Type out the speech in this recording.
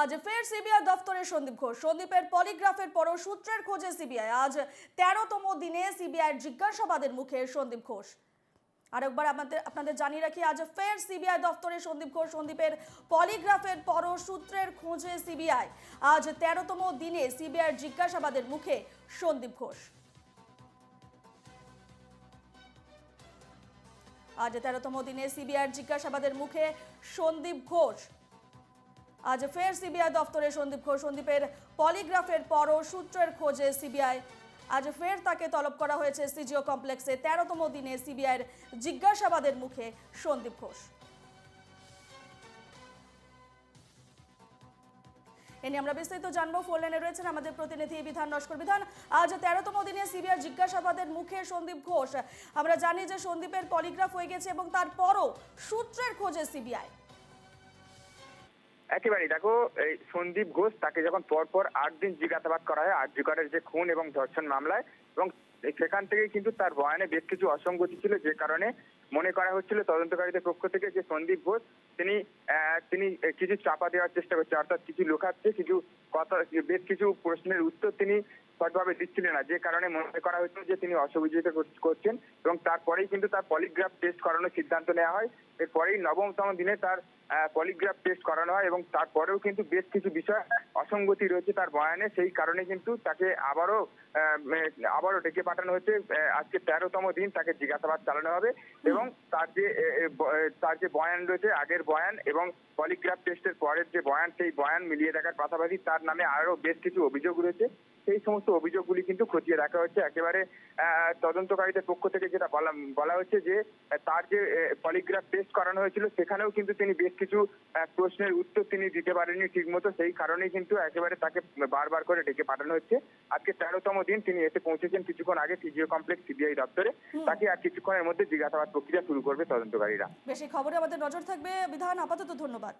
আজ ফের সিবিআই দফতরে সন্দীপ ঘোষ। সন্দীপের পলিগ্রাফের পরও সূত্রের খোঁজে সিবিআই। আজ ১৩তম দিনে সিবিআইয়ের জিজ্ঞাসাবাদের মুখে সন্দীপ ঘোষ। আরেকবার আপনাদের জানিয়ে রাখি, আজ ফের সিবিআই দফতরে সন্দীপ ঘোষ। সন্দীপের পলিগ্রাফের পরও সূত্রের খোঁজে সিবিআই। আজ ১৩তম দিনে সিবিআইয়ের জিজ্ঞাসাবাদের মুখে সন্দীপ ঘোষ। আজ ১৩তম দিনে সিবিআইয়ের জিজ্ঞাসাবাদের মুখে সন্দীপ ঘোষ। আজ ফের সিবিআই দফতরে সন্দীপ ঘোষ। সন্দীপের পলিগ্রাফের পরও সূত্রের খোঁজে সিবিআই। আজ ফের তাকে তলব করা হয়েছে সিজিও কমপ্লেক্সে। ১৩তম দিনে সিবিআইয়ের জিজ্ঞাসাবাদের মুখে সন্দীপ ঘোষ। এ নিয়ে আমরা বিস্তারিত জানবো। ফোন লাইনে রয়েছেন আমাদের প্রতিনিধি বিধান নস্কর। বিধান, আজ ১৩তম দিনে সিবিআই জিজ্ঞাসাবাদের মুখে সন্দীপ ঘোষ। আমরা জানি যে সন্দীপের পলিগ্রাফ হয়ে গেছে এবং তারপরও সূত্রের খোঁজে সিবিআই। একেবারেই দেখো, এই সন্দীপ ঘোষ তাকে যখন পরপর ৮ দিন জিজ্ঞাসাবাদ করা হয় আরজিকরের যে খুন এবং ধর্ষণ মামলায়, এবং সেখান থেকেই কিন্তু তার বয়ানে বেশ কিছু অসঙ্গতি ছিল, যে কারণে মনে করা হচ্ছিল তদন্তকারীদের পক্ষ থেকে যে সন্দীপ ঘোষ তিনি কিছু চাপা দেওয়ার চেষ্টা করছে, অর্থাৎ কিছু লুকাচ্ছে, কিছু কথা, বেশ কিছু প্রশ্নের উত্তর তিনি সঠিকভাবে দিচ্ছিলেন না, যে কারণে মনে করা হয়েছিল যে তিনি অসহযোগিতা করছেন। এবং তারপরেই কিন্তু তার পলিগ্রাফ টেস্ট করানোর সিদ্ধান্ত নেওয়া হয়। এরপরেই ৯তম দিনে তার পলিগ্রাফ টেস্ট করানো হয়, এবং তারপরেও কিন্তু বেশ কিছু বিষয় অসঙ্গতি রয়েছে তার বয়ানে। সেই কারণে কিন্তু তাকে আবারও ডেকে পাঠানো হয়েছে। আজকে ১৩তম দিন তাকে জিজ্ঞাসাবাদ চালানো হবে, এবং তার যে বয়ান রয়েছে, আগের বয়ান এবং পলিগ্রাফ টেস্টের পরের যে বয়ান, সেই বয়ান মিলিয়ে দেখার পাশাপাশি তার নামে আরো বেশ কিছু অভিযোগ রয়েছে। সেই সমস্ত অভিযোগগুলি কিন্তু খতিয়ে দেখা হচ্ছে। একেবারে তদন্তকারীদের পক্ষ থেকে যেটা বলা হচ্ছে যে তার যে পলিগ্রাফ টেস্ট করানো হয়েছিল, সেখানেও কিন্তু তিনি বেশ কিছু প্রশ্নের উত্তর তিনি দিতে পারেননি ঠিক মতো। সেই কারণেই কিন্তু একেবারে তাকে বারবার করে ডেকে পাঠানো হচ্ছে। আজকে ১৩তম দিন তিনি এসে পৌঁছেছেন কিছুক্ষণ আগে সিজিও কমপ্লেক্স সিবিআই দপ্তরে। তাকে আর কিছুক্ষণের মধ্যে জিজ্ঞাসাবাদ প্রক্রিয়া শুরু করবে তদন্তকারীরা। বেশি খবরে আমাদের নজর থাকবে। বিধান, আপাতত ধন্যবাদ।